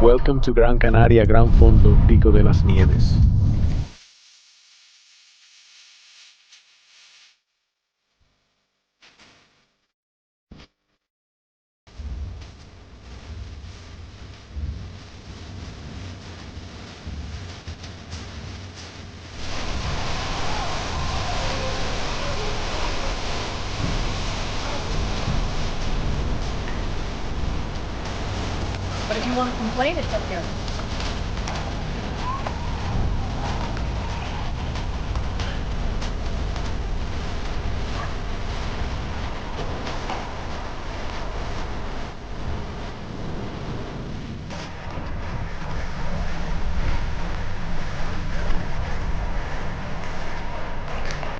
Welcome to Gran Canaria, Gran Fondo, Pico de las Nieves. But if you want to complain, it's up here.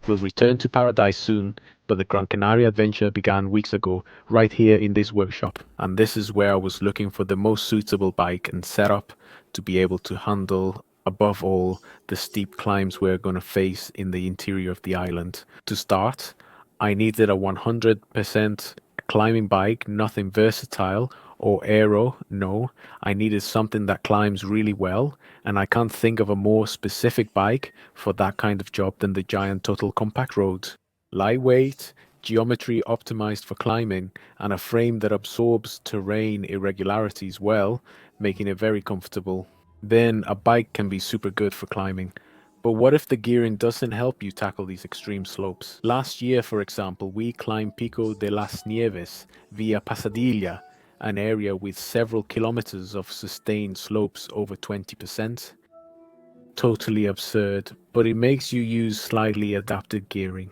We'll return to paradise soon, but the Gran Canaria adventure began weeks ago, right here in this workshop. And this is where I was looking for the most suitable bike and setup to be able to handle, above all, the steep climbs we're going to face in the interior of the island. To start, I needed a 100% climbing bike, nothing versatile or aero, no. I needed something that climbs really well, and I can't think of a more specific bike for that kind of job than the giant Total Compact Road. Lightweight, geometry optimized for climbing, and a frame that absorbs terrain irregularities well, making it very comfortable. Then a bike can be super good for climbing. But what if the gearing doesn't help you tackle these extreme slopes? Last year, for example, we climbed Pico de las Nieves via Pasadilla, an area with several kilometers of sustained slopes over 20%. Totally absurd, but it makes you use slightly adapted gearing.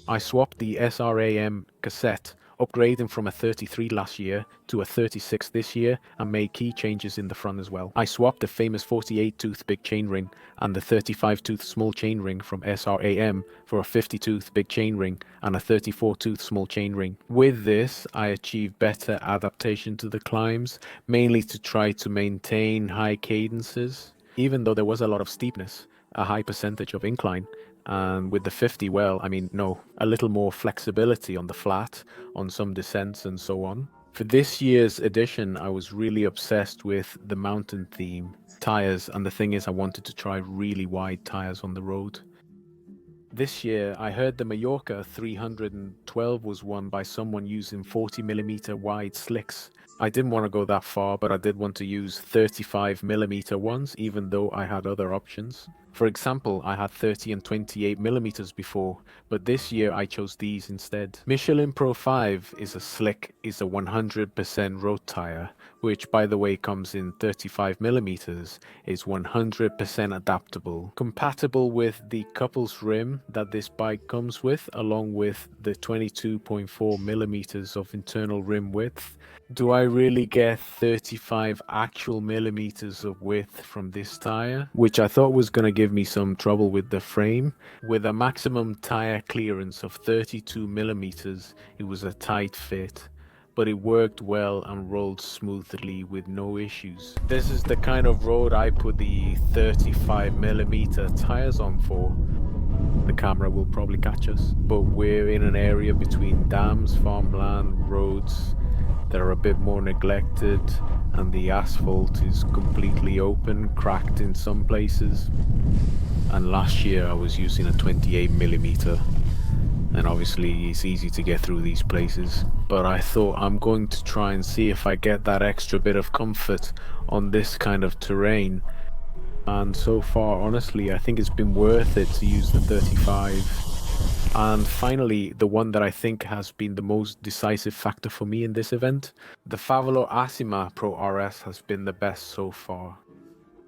I swapped the SRAM cassette, upgrading from a 33 last year to a 36 this year, and made key changes in the front as well. I swapped the famous 48 tooth big chainring and the 35 tooth small chainring from SRAM for a 50 tooth big chainring and a 34 tooth small chainring. With this, I achieved better adaptation to the climbs, mainly to try to maintain high cadences, even though there was a lot of steepness, a high percentage of incline. And with the 50, well, I mean, no, a little more flexibility on the flat, on some descents and so on. For this year's edition, I was really obsessed with the mountain theme, tires, and the thing is, I wanted to try really wide tires on the road. This year, I heard the Mallorca 312 was won by someone using 40mm wide slicks. I didn't want to go that far, but I did want to use 35mm ones, even though I had other options. For example, I had 30 and 28mm before, but this year I chose these instead. Michelin Pro 5 is a 100% road tire, which by the way comes in 35mm, is 100% adaptable. Compatible with the couples rim that this bike comes with, along with the 22.4mm of internal rim width. Do I really get 35 actual millimeters of width from this tire? Which I thought was going to give me some trouble with the frame. With a maximum tire clearance of 32 millimeters, it was a tight fit, but it worked well and rolled smoothly with no issues. This is the kind of road I put the 35mm tires on for. The camera will probably catch us, but we're in an area between dams, farmland, roads that are a bit more neglected, and the asphalt is completely open, cracked in some places. And last year I was using a 28mm, and obviously it's easy to get through these places, but I thought I'm going to try and see if I get that extra bit of comfort on this kind of terrain. And so far, honestly, I think it's been worth it to use the 35. And finally, the one that I think has been the most decisive factor for me in this event, the Favolo Asima Pro RS has been the best so far.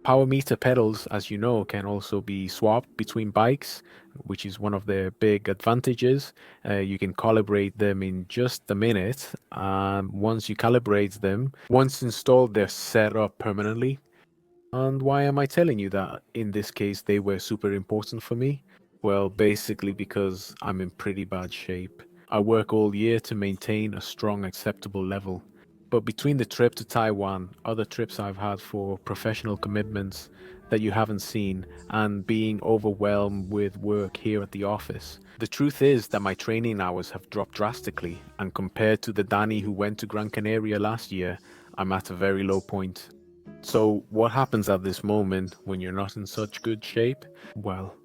Power meter pedals, as you know, can also be swapped between bikes, which is one of their big advantages. You can calibrate them in just a minute. Once you calibrate them, once installed, they're set up permanently. And why am I telling you that? In this case, they were super important for me. Well, basically because I'm in pretty bad shape. I work all year to maintain a strong, acceptable level. But between the trip to Taiwan, other trips I've had for professional commitments that you haven't seen, and being overwhelmed with work here at the office, the truth is that my training hours have dropped drastically, and compared to the Danny who went to Gran Canaria last year, I'm at a very low point. So, what happens at this moment when you're not in such good shape? Well,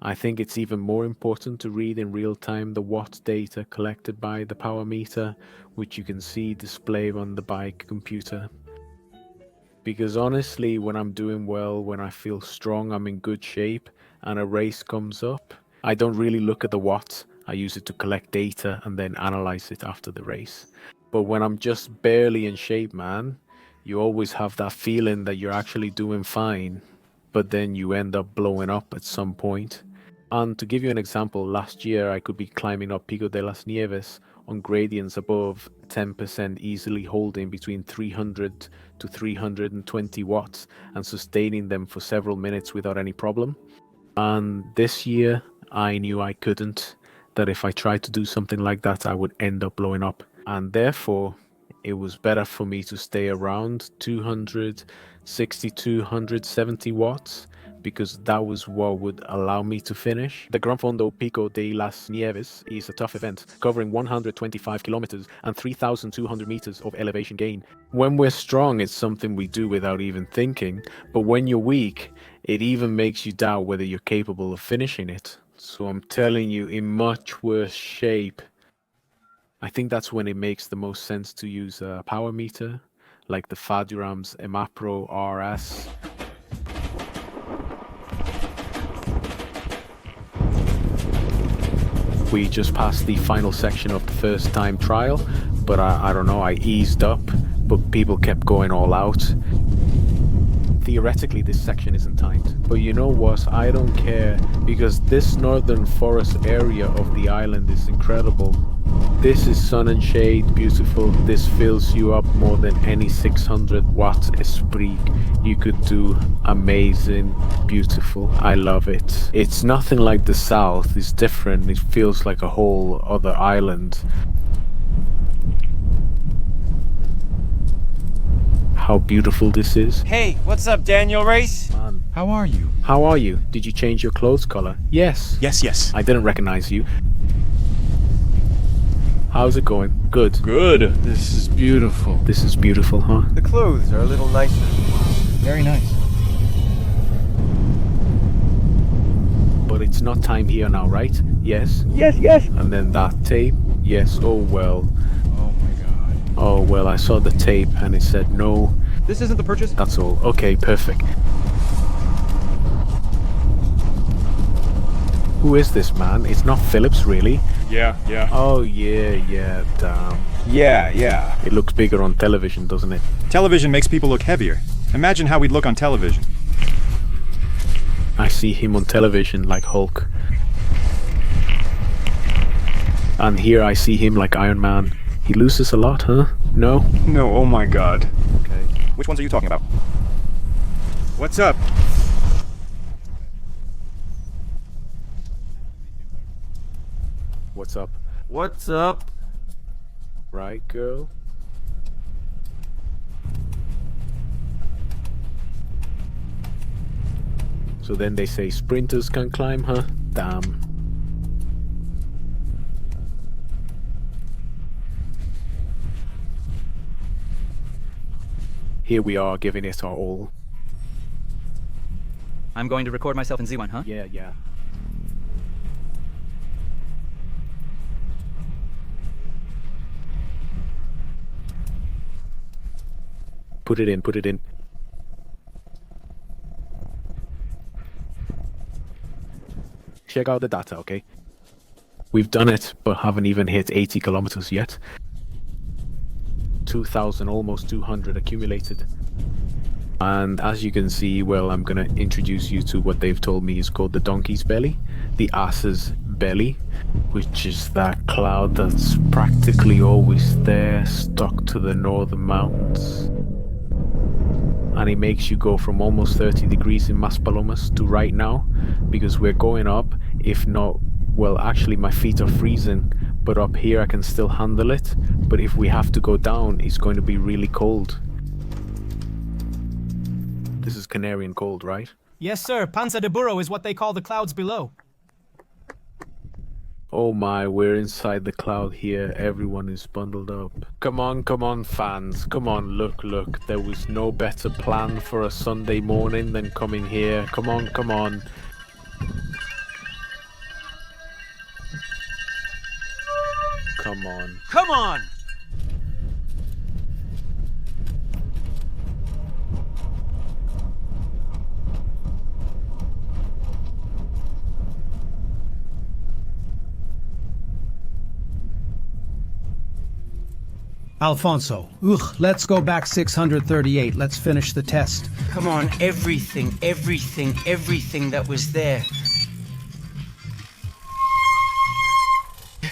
I think it's even more important to read in real time the watt data collected by the power meter, which you can see displayed on the bike computer. Because honestly, when I'm doing well, when I feel strong, I'm in good shape, and a race comes up, I don't really look at the watts. I use it to collect data and then analyze it after the race. But when I'm just barely in shape, man, you always have that feeling that you're actually doing fine, but then you end up blowing up at some point. And to give you an example, last year I could be climbing up Pico de las Nieves on gradients above 10%, easily holding between 300 to 320 watts and sustaining them for several minutes without any problem. And this year I knew I couldn't, that if I tried to do something like that, I would end up blowing up. And therefore, it was better for me to stay around 260, 270 watts because that was what would allow me to finish. The Gran Fondo Pico de las Nieves is a tough event, covering 125 kilometers and 3,200 meters of elevation gain. When we're strong, it's something we do without even thinking, but when you're weak, it even makes you doubt whether you're capable of finishing it. So I'm telling you, in much worse shape. I think that's when it makes the most sense to use a power meter, like the Faduram's Emapro RS. We just passed the final section of the first time trial, but I don't know, I eased up, but people kept going all out. Theoretically, this section isn't timed, but you know what, I don't care, because this northern forest area of the island is incredible. This is sun and shade, beautiful. This fills you up more than any 600 watt esprit you could do. Amazing, beautiful. I love it. It's nothing like the south. It's different. It feels like a whole other island. How beautiful this is. Hey, what's up, Daniel Race? Man, How are you? how are you? Did you change your clothes color? Yes. Yes. I didn't recognize you. How's it going? Good. Good. This is beautiful. This is beautiful, huh? The clothes are a little nicer. Very nice. But it's not time here now, right? Yes? Yes. And then that tape? Yes, oh well. Oh my god. Oh well, I saw the tape and it said no. This isn't the purchase? That's all. Okay, perfect. Who is this man? It's not Phillips, really. Yeah. Oh yeah, damn. Yeah. It looks bigger on television, doesn't it? Television makes people look heavier. Imagine how we'd look on television. I see him on television like Hulk. And here I see him like Iron Man. He loses a lot, huh? No? No, oh my god. Okay. Which ones are you talking about? What's up? What's up? What's up? Right, girl? So then they say sprinters can climb, huh? Damn. Here we are giving it our all. I'm going to record myself in Z1, huh? Yeah. Put it in. Check out the data, okay? We've done it, but haven't even hit 80 kilometers yet. 2,000, almost 200 accumulated. And as you can see, well, I'm gonna introduce you to what they've told me is called the donkey's belly, the ass's belly, which is that cloud that's practically always there, stuck to the northern mountains. And it makes you go from almost 30 degrees in Maspalomas to right now, because we're going up, if not, well, actually my feet are freezing, but up here I can still handle it. But if we have to go down, it's going to be really cold. This is Canarian cold, right? Yes, sir. Panza de Burro is what they call the clouds below. Oh my, we're inside the cloud here. Everyone is bundled up. Come on, fans. Come on, look. There was no better plan for a Sunday morning than coming here. Come on. Come on. Come on! Alfonso, let's go back 638. Let's finish the test. Come on, everything that was there.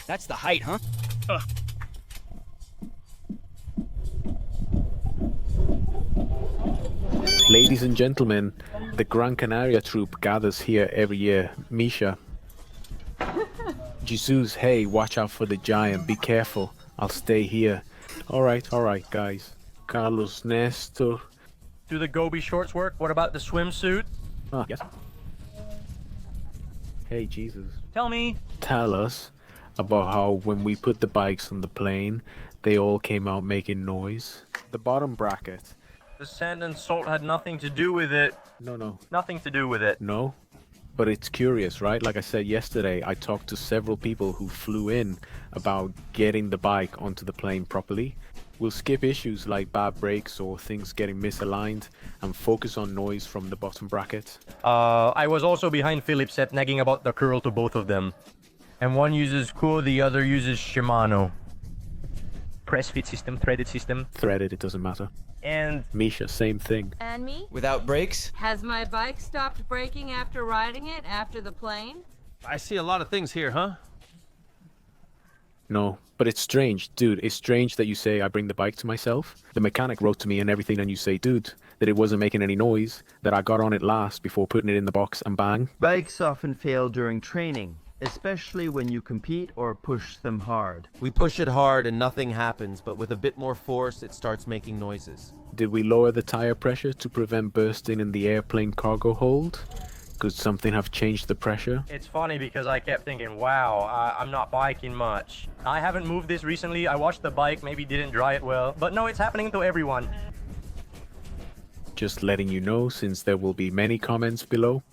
That's the height, huh? Ladies and gentlemen, the Gran Canaria troupe gathers here every year. Misha. Jesus, hey, watch out for the giant. Be careful. I'll stay here. Alright, guys. Carlos, Nestor. Do the Gobi shorts work? What about the swimsuit? Ah, yes. Hey, Jesus. Tell me. Tell us about how when we put the bikes on the plane, they all came out making noise. The bottom bracket. The sand and salt had nothing to do with it. No. Nothing to do with it. No? But it's curious, right? Like I said yesterday, I talked to several people who flew in about getting the bike onto the plane properly. We'll skip issues like bad brakes or things getting misaligned and focus on noise from the bottom bracket. I was also behind Philip's set nagging about the curl to both of them. And one uses Kuo, the other uses Shimano. Press fit system, threaded system. Threaded, it doesn't matter. And Misha, same thing. And me? Without brakes? Has my bike stopped braking after riding it after the plane? I see a lot of things here, huh? No, but it's strange. Dude, it's strange that you say I bring the bike to myself. The mechanic wrote to me and everything, and you say, dude, that it wasn't making any noise, that I got on it last before putting it in the box and bang. Bikes often fail during training, especially when you compete or push them hard. We push it hard and nothing happens, but with a bit more force, it starts making noises. Did we lower the tire pressure to prevent bursting in the airplane cargo hold? Could something have changed the pressure? it's funny because I kept thinking, wow, I'm not biking much. I haven't moved this recently. I watched the bike, maybe didn't dry it well. But no, it's happening to everyone. Just letting you know, since there will be many comments below,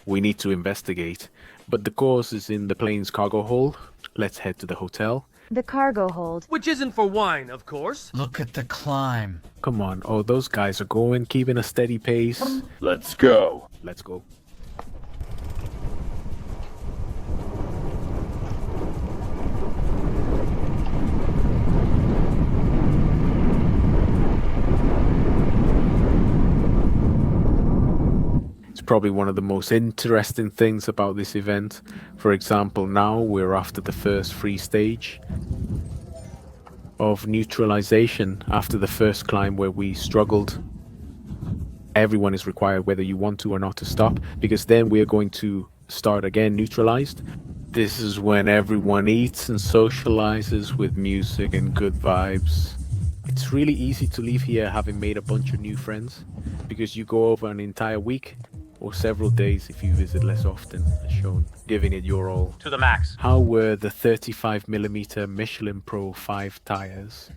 we need to investigate. But the cause is in the plane's cargo hold. Let's head to the hotel. The cargo hold. Which isn't for wine, of course. Look at the climb. Come on, oh, those guys are going, keeping a steady pace. Let's go. Let's go. Probably one of the most interesting things about this event. For example, now we're after the first free stage of neutralization after the first climb where we struggled. Everyone is required, whether you want to or not, to stop, because then we're going to start again neutralized. This is when everyone eats and socializes with music and good vibes. It's really easy to leave here having made a bunch of new friends, because you go over an entire week or several days if you visit less often, as shown, giving it your all. To the max. How were the 35mm Michelin Pro 5 tires?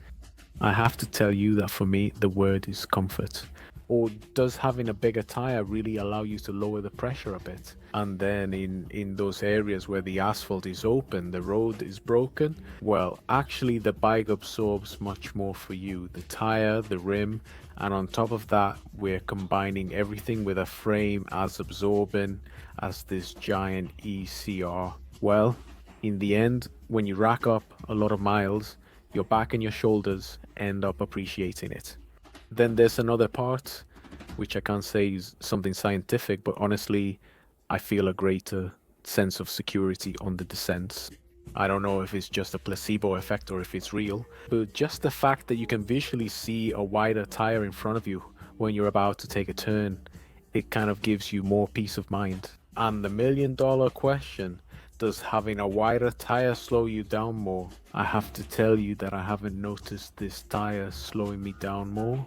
I have to tell you that for me, the word is comfort. Or does having a bigger tire really allow you to lower the pressure a bit? And then in those areas where the asphalt is open, the road is broken, well, actually the bike absorbs much more for you. The tire, the rim, and on top of that, we're combining everything with a frame as absorbent as this giant ECR. Well, in the end, when you rack up a lot of miles, your back and your shoulders end up appreciating it. Then there's another part, which I can't say is something scientific, but honestly, I feel a greater sense of security on the descents. I don't know if it's just a placebo effect or if it's real, but just the fact that you can visually see a wider tire in front of you when you're about to take a turn, it kind of gives you more peace of mind. And the million-dollar question, does having a wider tire slow you down more? I have to tell you that I haven't noticed this tire slowing me down more.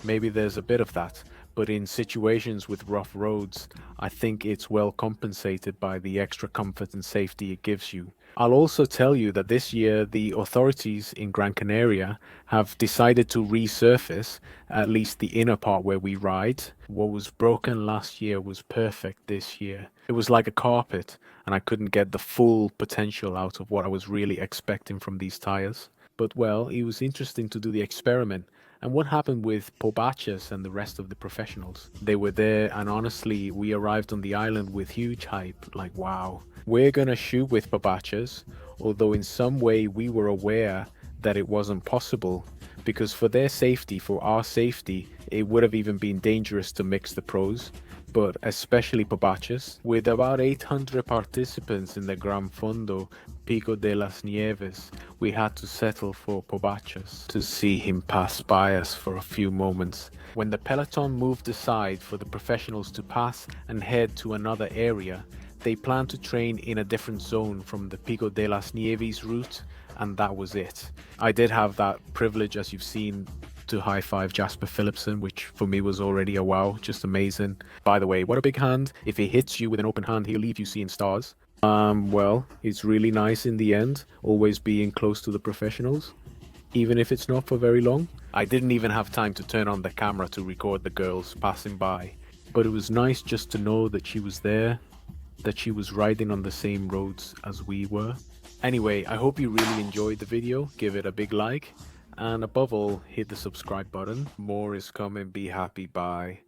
Maybe there's a bit of that, but in situations with rough roads, I think it's well compensated by the extra comfort and safety it gives you. I'll also tell you that this year the authorities in Gran Canaria have decided to resurface at least the inner part where we ride. What was broken last year was perfect this year. It was like a carpet, and I couldn't get the full potential out of what I was really expecting from these tires. But well, it was interesting to do the experiment. And what happened with Pobachas and the rest of the professionals? They were there, and honestly, we arrived on the island with huge hype. Like, wow, we're gonna shoot with Pobachas, although in some way we were aware that it wasn't possible, because for their safety, for our safety, it would have even been dangerous to mix the pros. But especially Pobachas, with about 800 participants in the Gran Fondo, Pico de las Nieves, we had to settle for Pobachas to see him pass by us for a few moments. When the peloton moved aside for the professionals to pass and head to another area, they planned to train in a different zone from the Pico de las Nieves route, and that was it. I did have that privilege, as you've seen, to high-five Jasper Philipsen, which for me was already a wow, just amazing. By the way, what a big hand. If he hits you with an open hand, he'll leave you seeing stars. Well, it's really nice in the end, always being close to the professionals, even if it's not for very long. I didn't even have time to turn on the camera to record the girls passing by, but it was nice just to know that she was there, that she was riding on the same roads as we were. Anyway, I hope you really enjoyed the video. Give it a big like, and above all, hit the subscribe button. More is coming. Be happy. Bye.